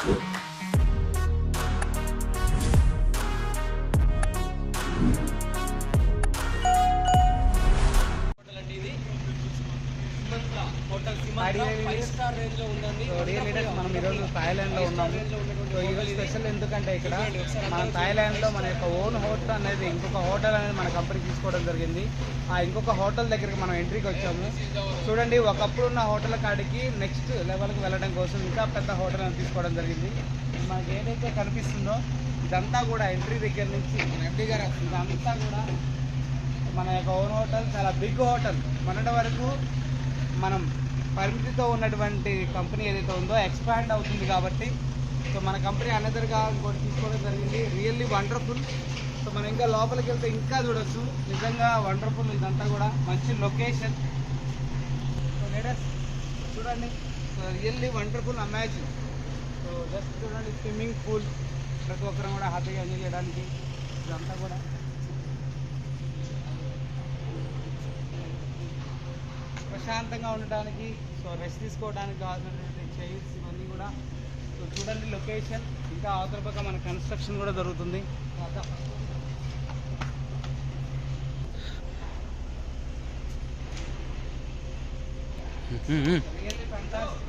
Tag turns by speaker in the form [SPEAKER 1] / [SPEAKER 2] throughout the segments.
[SPEAKER 1] మనం ఈరోజు థాయిలాండ్లో ఉన్నాము. ఈరోజు స్పెషల్ ఎందుకంటే ఇక్కడ మన థాయిలాండ్లో మన యొక్క ఓన్ హోటల్ అనేది ఇంకొక హోటల్ అనేది మన కంపెనీ తీసుకోవడం జరిగింది. ఆ ఇంకొక హోటల్ దగ్గరికి మనం ఎంట్రీకి వచ్చాము. చూడండి, ఒకప్పుడు ఉన్న హోటల్ కాడికి నెక్స్ట్ లెవెల్కి వెళ్ళడం కోసం ఇంకా పెద్ద హోటల్ అని తీసుకోవడం జరిగింది. మనకి ఏదైతే కనిపిస్తుందో ఇదంతా కూడా ఎంట్రీ దగ్గర నుంచి ఎంట్రీ గారు ఇదంతా కూడా మన యొక్క ఓన్ హోటల్. చాలా బిగ్ హోటల్. మొన్నటి వరకు మనం పరిమితితో ఉన్నటువంటి కంపెనీ ఏదైతే ఉందో ఎక్స్పాండ్ అవుతుంది కాబట్టి సో మన కంపెనీ అనదర్గా ఇంకోటి తీసుకోవడం జరిగింది. Really wonderful. సో మనం ఇంకా లోపలికి వెళ్తే ఇంకా చూడొచ్చు. నిజంగా వండర్ఫుల్. ఇదంతా కూడా మంచి లొకేషన్. సో లేటెస్ట్ చూడండి. So really wonderful, amazing. So just చూడండి, స్విమ్మింగ్ పూల్ ప్రతి ఒక్కరం కూడా హ్యాపీగా ఎంజాయ్ చేయడానికి ఇదంతా కూడా ప్రశాంతంగా ఉండటానికి, సో రెస్ట్ తీసుకోవడానికి కావాల్సినటువంటి చైర్స్ ఇవన్నీ కూడా. సో చూడండి లొకేషన్. ఇంకా అవతల పక్క మన కన్స్ట్రక్షన్ కూడా జరుగుతుంది. Really fantastic.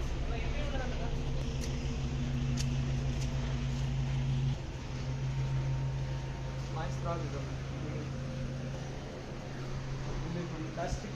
[SPEAKER 1] Fantastic.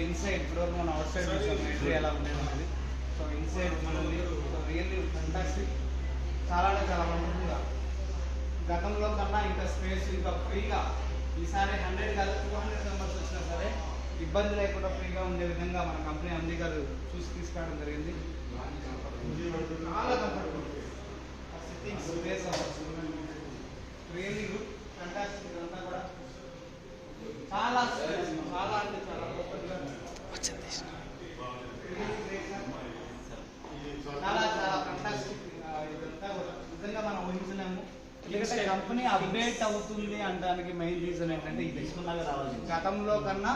[SPEAKER 1] ఇన్సైడ్ ఇప్పుడు మనం అవుట్ సైడ్ చూసాం ఎంట్రీ ఎలా ఉండేది అనేది. సో ఇన్సైడ్ మనల్ని రియల్లీ ఫ్యాంటాస్టిక్. చాలా అంటే చాలా వండర్ఫుల్గా. గతంలో కన్నా ఇంకా స్పేస్ ఇంకా ఫ్రీగా ఈసారి 100 కాదు 200 మెంబర్స్ వచ్చినా సరే ఇబ్బంది లేకుండా ఫ్రీగా ఉండే విధంగా మన కంపెనీ ఎండీ గారు చూసి తీసుకురావడం జరిగింది. చాలా comfortable sitting space really good, fantastic. ఇదంతా కూడా చాలా చాలా అంటే చాలా చాలా చాలా ఫ్యాంటాస్టిక్. ఇదంతా కూడా నిజంగా మనం ఊహించలేము. ఎందుకంటే కంపెనీ అప్డేట్ అవుతుంది అనడానికి మెయిన్ రీజన్ ఏంటంటే ఇది గతంలో కన్నా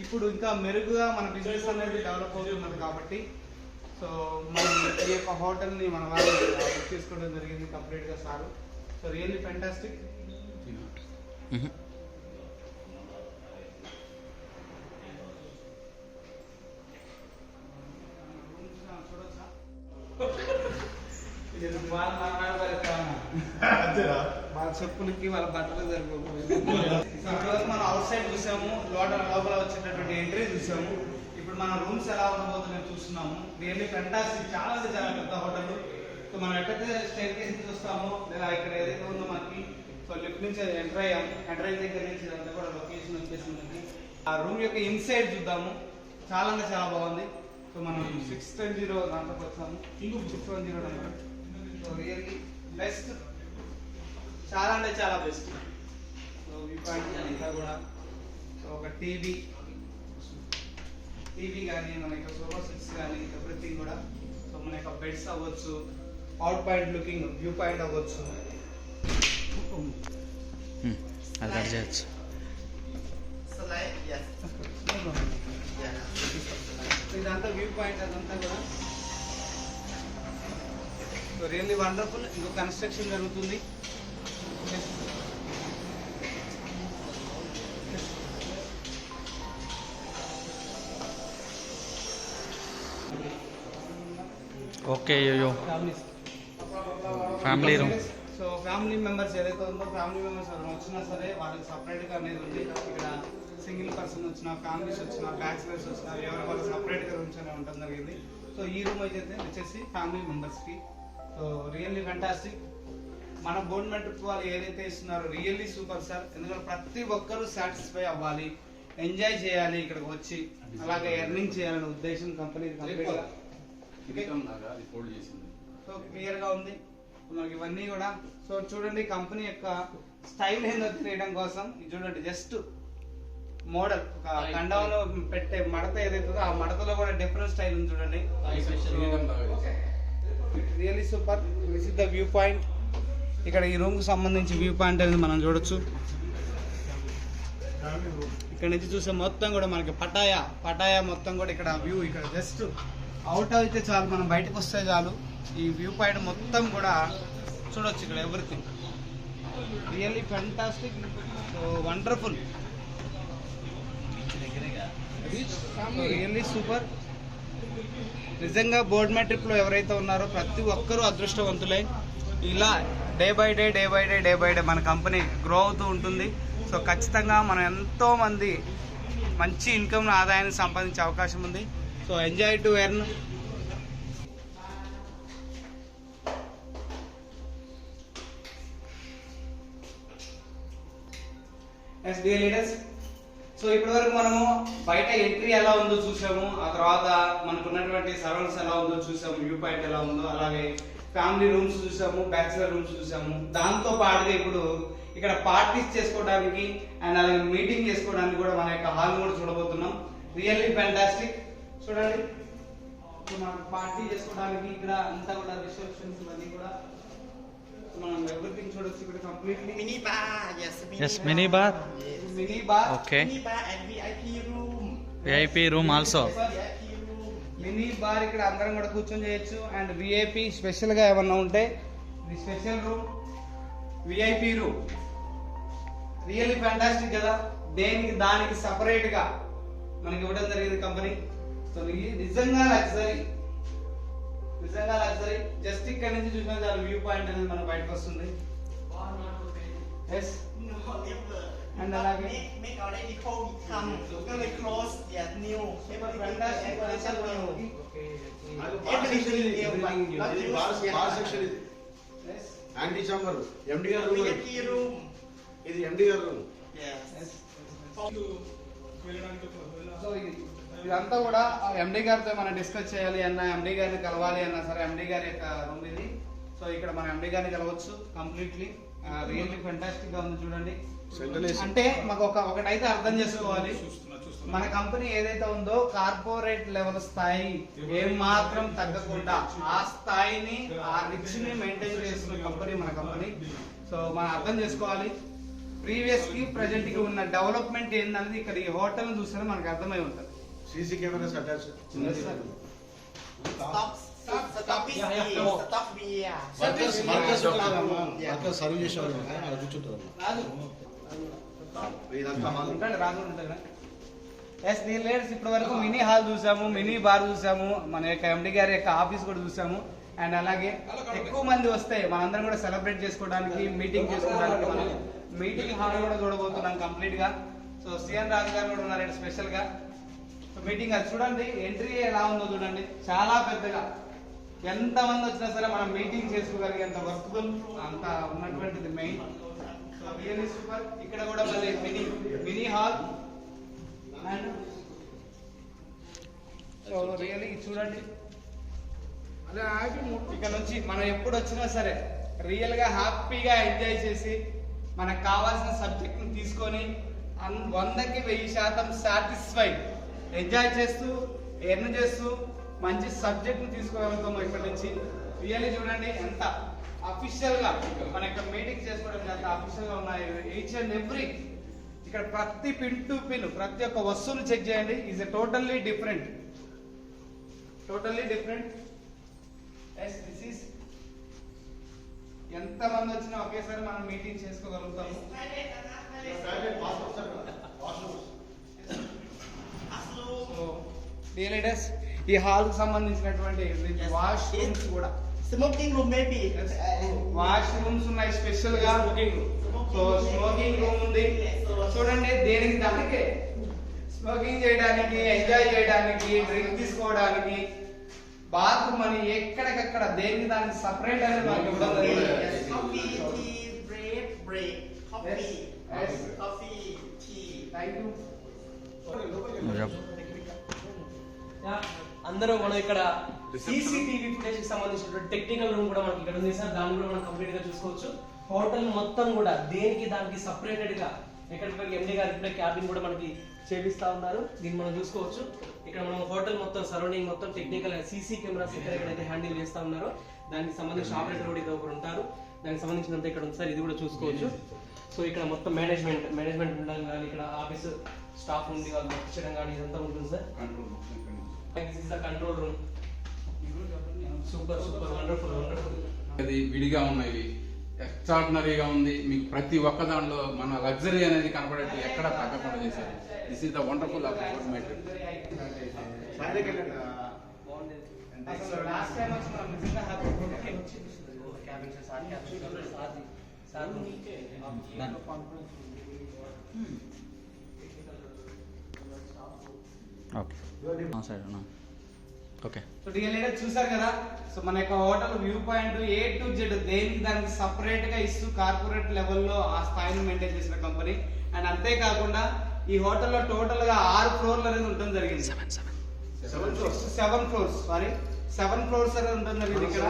[SPEAKER 1] ఇప్పుడు ఇంకా మెరుగుగా మన బిజినెస్ అనేది డెవలప్ అవుతున్నది కాబట్టి సో మనం ఈ యొక్క హోటల్ని మన వాళ్ళు తీసుకోవడం జరిగింది కంప్లీట్గా సార్. So really fantastic. వాళ్ళ చెప్పులకి వాళ్ళ బట్టలు సరిపోతుంది. మనం అవుట్ సైడ్ చూసాము, లోపల వచ్చేటటువంటి ఎంట్రీ చూసాము. ఇప్పుడు మన రూమ్స్ ఎలా ఉండబోతున్నాయో చూస్తున్నాము. Really fantastic. చాలా చాలా పెద్ద హోటల్. సో మనం ఎక్కడైతే స్టేర్ కేసి చూస్తామో లేదా ఇక్కడ ఏదైతే ఉందో మనకి సో లిఫ్ట్ నుంచి ఎంటర్ అయ్యాము. ఎంటర్ అయిన దగ్గర నుంచి అంతా కూడా లొకేషన్ వచ్చేసింది. ఆ రూమ్ యొక్క ఇన్సైడ్ చూద్దాము. చాలా అంటే చాలా బాగుంది. సో మనం 610 దాంట్లోకి వచ్చాము. 610 నెంబర్. So really best. చాలా అంటే చాలా బెస్ట్. సో వ్యూ పాయింట్ అంతా కూడా సో ఒక టీవీ కానీ మన యొక్క సోఫా సెట్స్ కానీ ఎవ్రీథింగ్ కూడా. సో మన యొక్క బెడ్స్ అవ్వచ్చు, out point looking view point అవ్వచ్చు. ఇదంతా వ్యూ పాయింట్ అదంతా కూడా. So really wonderful. ఇంకో కన్స్ట్రక్షన్ జరుగుతుంది.
[SPEAKER 2] ఓకే యోయో family room.
[SPEAKER 1] So family members ఏదైతే ఉందో ఫ్యామిలీ మెంబర్స్ ఎవరైనా వచ్చినా సరే వాళ్ళకి సపరేట్గా అనేది ఉంది. ఇక్కడ సింగిల్ పర్సన్ వచ్చినా, ఫ్యామిలీస్ వచ్చినా, బ్యాచిలర్స్ వచ్చినా ఎవరి వాళ్ళు సపరేట్గా రూమ్స్ అనేవి ఉండడం జరిగింది. సో సో ఈ రూమ్ అయితే వచ్చేసి ఫ్యామిలీ మెంబర్స్కి. So really fantastic. మన గవర్నమెంట్ వాళ్ళు ఏదైతే ఇస్తున్నారో రియల్లీ సూపర్ సార్. ఎందుకంటే ప్రతి ఒక్కరూ సాటిస్ఫై అవ్వాలి, ఎంజాయ్ చేయాలి ఇక్కడికి వచ్చి, అలాగే ఎర్నింగ్ చేయాలనే ఉద్దేశం కంపెనీ కంప్లీట్గా. సో క్లియర్గా ఉంది మనకి ఇవన్నీ కూడా. సో చూడండి కంపెనీ యొక్క స్టైల్ ఏందో తెలియడం కోసం ఇది చూడండి, జస్ట్ మోడల్ ఒక కండంలో పెట్టే మడత ఏదైతుందో ఆ మడతలో కూడా డిఫరెంట్ స్టైల్ ఉంది చూడండి. Really super. This is the view point. ఇక్కడ ఈ రూమ్ కు సంబంధించి వ్యూ పాయింట్ అనేది మనం చూడొచ్చు. ఇక్కడ నుంచి చూసే మొత్తం కూడా మనకి పటాయా మొత్తం కూడా ఇక్కడ వ్యూ. ఇక్కడ జస్ట్ అవుట్ అయితే చాలు, మనం బయటకు వస్తే చాలు ఈ వ్యూ పాయింట్ మొత్తం కూడా చూడొచ్చు. ఇక్కడ everything really fantastic, wonderful, really super. నిజంగా బోర్డ్మే ట్రిప్లో ఎవరైతే ఉన్నారో ప్రతి ఒక్కరూ అదృష్టవంతులే. ఇలా డే బై డే మన కంపెనీ గ్రో అవుతూ ఉంటుంది. సో ఖచ్చితంగా మనం ఎంతోమంది మంచి ఇన్కమ్ ఆదాయాన్ని సంపాదించే అవకాశం ఉంది. So enjoy to earn. Yes dear leaders, so ఇప్పటి వరకు మనము బయట ఎంట్రీ ఎలా ఉందో చూసాము, ఆ తర్వాత మనకున్నటువంటి సరౌండ్స్ ఎలా ఉందో చూసాము, వ్యూ పాయింట్ ఎలా ఉందో, అలాగే ఫ్యామిలీ రూమ్స్ చూసాము, బ్యాచిలర్ రూమ్స్ చూసాము. దాంతో పాటుగా ఇప్పుడు ఇక్కడ పార్టీస్ చేసుకోవడానికి అండ్ అలాగే మీటింగ్ చేసుకోవడానికి కూడా మన యొక్క హాల్ కూడా చూడబోతున్నాం. Really fantastic. చూడండి మనం పార్టీ చేసుకోవడానికి ఇక్కడ అంతా కూడా రిసెప్షన్స్ ఇవన్నీ కూడా మనం ఎవ్రీథింగ్ చూడొచ్చు. ఇక్కడ completely
[SPEAKER 3] Mini bar, yes.
[SPEAKER 2] mini bar.
[SPEAKER 1] Mini bar.
[SPEAKER 2] Okay.
[SPEAKER 3] Mini bar and VIP room.
[SPEAKER 2] VIP room also.
[SPEAKER 3] VIP room.
[SPEAKER 1] Mini bar ఇక్కడ అందరం కూడా కూర్చొని చేయొచ్చు. అండ్ విఐపి స్పెషల్ గా ఏమన్నా ఉంటే ఇది special room, VIP room. Really fantastic కదా. దానికి సపరేట్ గా మనకి ఇవ్వడం జరిగింది కంపెనీ. సో నిజంగా లగ్జరీ. జస్ట్ ఇక్కడ నుంచి చూసిన చాలు వ్యూ పాయింట్ అనేది మనకు బయటకు వస్తుంది. ఎస్.
[SPEAKER 3] No, never.
[SPEAKER 1] And అలాగే
[SPEAKER 3] make already cold become very close. Yeah, new.
[SPEAKER 1] Fantastic.
[SPEAKER 3] Everything new. Not used yet.
[SPEAKER 4] Bar section ఇది
[SPEAKER 1] Yes.
[SPEAKER 4] యాంటీ చాంబర్ ఎండి గారు రూమ్
[SPEAKER 3] VIP room.
[SPEAKER 4] ఇది ఎండి గారు రూమ్.
[SPEAKER 3] Yes.
[SPEAKER 1] Yes. సో ఇదంతా కూడా ఎండి గారితో మనం డిస్కస్ చేయాలి అన్న, ఎండి గారిని కలవాలి అన్నా సరే ఎండి గారి యొక్క రూమ్ ఇది. సో ఇక్కడ మనం ఎండి గారిని కలవచ్చు. కంప్లీట్లీ రియల్లీ ఫెంటాస్టిక్ గా ఉంది చూడండి. అంటే మాకు ఒకటైతే అర్థం చేసుకోవాలి, మన కంపెనీ ఏదైతే ఉందో కార్పొరేట్ లెవెల్ స్థాయి ఏం మాత్రం తగ్గకుండా ఆ స్థాయిని, ఆ రిచ్ ని మెయింటైన్ చేస్తున్న కంపెనీ మన కంపెనీ. సో మనం అర్థం చేసుకోవాలి ప్రీవియస్ కి ప్రెజెంట్ కి ఉన్న డెవలప్మెంట్ ఏందనేది ఇక్కడ ఈ హోటల్ చూస్తే మనకు అర్థమై ఉంటుంది.
[SPEAKER 4] CC cameras attach.
[SPEAKER 3] Stop is here. Stop here.
[SPEAKER 4] Workers serve చేసేవాళ్ళు అలా కూర్చుంటారు. ఇదంతా హాల్.
[SPEAKER 1] రాజు ఉంటుంది. ఎస్ దీని లేడర్స్ ఇప్పటి వరకు మినీ హాల్ చూసాము, మినీ బార్ చూసాము, మన యొక్క ఎండి గారి యొక్క ఆఫీస్ కూడా చూసాము. అండ్ అలాగే ఎక్కువ మంది వస్తే మనందరం కూడా సెలబ్రేట్ చేసుకోవడానికి, మీటింగ్ చేసుకోవడానికి మనం మీటింగ్ హాల్ కూడా చూడబోతున్నాం కంప్లీట్ గా. సో సిఎన్ రాజు గారు కూడా ఉన్నారు స్పెషల్ గా. సో మీటింగ్ అది చూడండి, ఎంట్రీ ఎలా ఉందో చూడండి, చాలా పెద్దగా. ఎంత మంది వచ్చినా సరే మనం మీటింగ్ చేసుకోగలిగేంత వర్కబుల్ అంత ఉన్నటువంటిది మెయిన్. So really super. ఇక్కడ కూడా మళ్ళీ mini hall and so really చూడండి. ఇక్కడ నుంచి మనం ఎప్పుడు వచ్చినా సరే రియల్ గా హ్యాపీగా ఎంజాయ్ చేసి మనకు కావాల్సిన సబ్జెక్ట్ ని తీసుకొని 100కి 1000% సాటిస్ఫై ఎంజాయ్ చేస్తూ ఎర్న్ చేస్తూ మంచి సబ్జెక్ట్ ని తీసుకోగలుగుతాము ఇక్కడ నుంచి. రియల్లీ చూడండి ఎంత అఫీషియల్ గా మన యొక్క మీటింగ్ చేసుకోవడం ఎంత అఫీషియల్ గా ఉన్నాయి. ఈచ్ అండ్ ఎవ్రీ ఇక్కడ ప్రతి పిన్ టు పిన్ ప్రతి ఒక్క వస్తువును చెక్ చేయండి. Is totally different. This is ఎంత మంది వచ్చినా ఒకేసారి మనం మీటింగ్ చేసుకోగలుగుతాము. లీడర్స్ ఈ హాల్ కు సంబంధించినటువంటి వాష్ రూమ్స్ కూడా,
[SPEAKER 3] Smoking room maybe.
[SPEAKER 1] Wash rooms ఉన్నాయి స్పెషల్ గా. సో స్మోకింగ్ రూమ్ ఉంది చూడండి. దానికి స్మోకింగ్ చేయడానికి, ఎంజాయ్ చేయడానికి, డ్రింక్ తీసుకోవడానికి బాత్రూమ్ అని ఎక్కడికక్కడ దేనికి దానికి సపరేట్ అనేది మనకి ఇవ్వడం జరిగింది.
[SPEAKER 3] Coffee, tea, break. Coffee.
[SPEAKER 1] Yes.
[SPEAKER 3] Coffee, tea.
[SPEAKER 1] Thank you.
[SPEAKER 5] అందరూ మనం ఇక్కడ సీసీటీవీ ఫుటేజ్ కి సంబంధించినటువంటి టెక్నికల్ రూమ్ కూడా మనకి ఇక్కడ ఉంది సార్. దాన్ని కూడా మనం కంప్లీట్ గా చూసుకోవచ్చు. హోటల్ మొత్తం కూడా దేనికి దానికి సపరేటెడ్ గా ఎక్కడికి ఎండి గారు ఇప్పుడే క్యాబిన్ కూడా మనకి చేపిస్తా ఉన్నారు. దీన్ని మనం చూసుకోవచ్చు. ఇక్కడ మనం హోటల్ మొత్తం సరౌండింగ్ మొత్తం టెక్నికల్ సీసీ కెమెరాస్ ఎక్కడైతే హ్యాండిల్ చేస్తా ఉన్నారో దానికి సంబంధించిన ఆపరేటర్ కూడా ఇక్కడ ఒకరు ఉంటారు. దానికి సంబంధించినంత ఇక్కడ ఉంది సార్. ఇది కూడా చూసుకోవచ్చు. సో ఇక్కడ మొత్తం మేనేజ్మెంట్ ఉండడం కానీ ఇక్కడ ఆఫీస్ స్టాఫ్ ఉండి వాళ్ళు వచ్చడం కానీ ఇదంతా ఉంటుంది sir. This is the control room. Super wonderful.
[SPEAKER 6] అది విడిగా ఉన్నాయి, ఎక్స్ట్రాడినరీగా ఉంది. మీకు ప్రతి ఒక్క దాంట్లో మన లగ్జరీ అనేది కనపడేట్టు ఎక్కడ తగ్గకుండా చేశారు. This is the wonderful of government.
[SPEAKER 1] అసలు లాస్ట్ టైం వచ్చి మనం నిజంగా happy.
[SPEAKER 5] Cabin sir cabin sir
[SPEAKER 2] okay side okay.
[SPEAKER 1] So రియల్గా చూసారు కదా. సో మన యొక్క hotel view point A to Z దేనికి దానికి సపరేట్ గా ఇస్తూ కార్పొరేట్ లెవెల్లో ఆ స్థాయిని మెయింటైన్ చేసిన కంపెనీ. అండ్ అంతేకాకుండా ఈ హోటల్లో టోటల్ గా 6 ఫ్లోర్లు అనేది ఉండడం జరిగింది. 7 ఫ్లోర్స్ అనేది ఉండడం జరిగింది. ఇక్కడ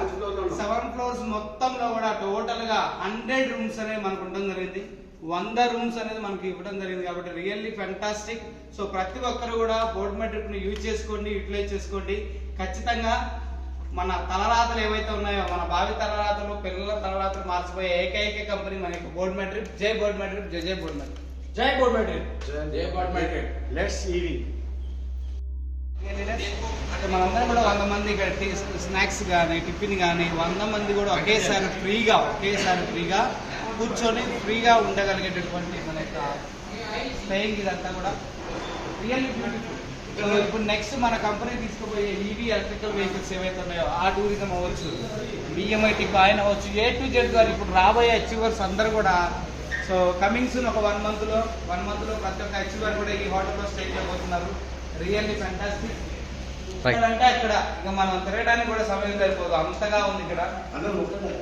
[SPEAKER 1] 7 ఫ్లోర్స్ మొత్తంలో కూడా టోటల్ గా 100 రూమ్స్ అనేవి మనకు ఉండడం జరిగింది. 100 రూమ్స్ అనేది మనకి ఇవ్వడం జరిగింది. కాబట్టి రియల్లీ ఫెంటాస్టిక్. సో ప్రతి ఒక్కరు కూడా బోర్డ్ మెట్రిక్ ని యూజ్ చేసుకోండి, యూటిలైజ్ చేసుకోండి. ఖచ్చితంగా మన తలరాతలు ఏవైతే ఉన్నాయో మన భావి తలరాతలు పిల్లల తలరాతలు మార్చిపోయే ఏకైక కంపెనీ మన యొక్క బోర్డ్ మెట్రిక్. జై బోర్డ్ మెట్రిక్, జై బోర్డ్ మెట్రిక్.
[SPEAKER 5] జై బోర్డ్ మెట్రిక్.
[SPEAKER 6] జై గవర్నమెంట్.
[SPEAKER 4] లెట్స్ ఈవింగ్.
[SPEAKER 1] మనందరం కూడా 100 మంది ఇక్కడ స్నాక్స్ కానీ టిఫిన్ కానీ 100 మంది కూడా ఒకేసారి ఫ్రీగా కూర్చొని ఫ్రీగా ఉండగలిగేటటువంటి మన యొక్క స్టేయింగ్ ఇదంతా కూడా రియల్లీ బ్యూటిఫుల్. ఇప్పుడు నెక్స్ట్ మన కంపెనీ తీసుకుపోయే ఈవీ ఎలక్ట్రికల్ వెహికల్స్ ఏవైతే ఉన్నాయో ఆ టూరిజం అవ్వచ్చు, BMIT కాయిన్ అవ్వచ్చు, A to Z గారు ఇప్పుడు రాబోయే అచీవర్స్ అందరూ కూడా. సో కమింగ్ సూన్ ఒక 1 month లో ప్రతి ఒక్క అచీవర్ కూడా ఈ హోటల్లో స్టే చేయబోతున్నారు. Really fantastic. అంటే అక్కడ ఇక మనం తిరగడానికి కూడా సమయం సరిపోదు, అంతగా ఉంది ఇక్కడ.
[SPEAKER 4] అందరూ ముఖ్యంగా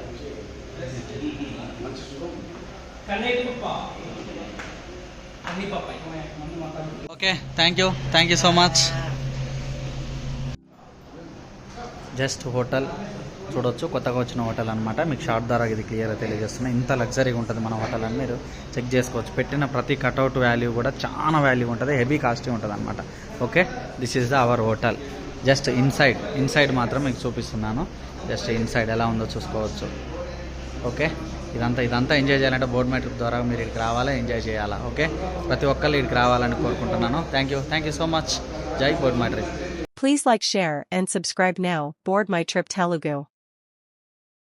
[SPEAKER 4] మంచి శుభం.
[SPEAKER 5] కన్నయ్యప్ప అన్ని పప్పాయి.
[SPEAKER 2] Okay thank you so much. Just hotel చూడొచ్చు, కొత్తగా వచ్చిన హోటల్ అనమాట. మీకు షార్ట్ ద్వారా ఇది క్లియర్గా తెలియజేస్తున్నా. ఇంత లగ్జరీగా ఉంటుంది మన హోటల్ అని మీరు చెక్ చేసుకోవచ్చు. పెట్టిన ప్రతి కట్అవుట్ వాల్యూ కూడా చాలా వాల్యూ ఉంటుంది, హెవీ కాస్ట్లీ ఉంటుంది అనమాట. Okay, this is the hour hotel. Just inside మాత్రం మీకు చూపిస్తున్నాను. జస్ట్ ఇన్సైడ్ ఎలా ఉందో చూసుకోవచ్చు. ఓకే, ఇదంతా ఎంజాయ్ చేయాలంటే బోర్డ్ మెట్రిక్ ద్వారా మీరు ఇక్కడికి రావాలా, ఎంజాయ్ చేయాలా. ఓకే, ప్రతి ఒక్కళ్ళు ఇక్కడికి రావాలని కోరుకుంటున్నాను. Thank you so much. జై బోర్డ్ మెట్రిక్.
[SPEAKER 7] Please like, share, and subscribe now. Board My Trip Telugu.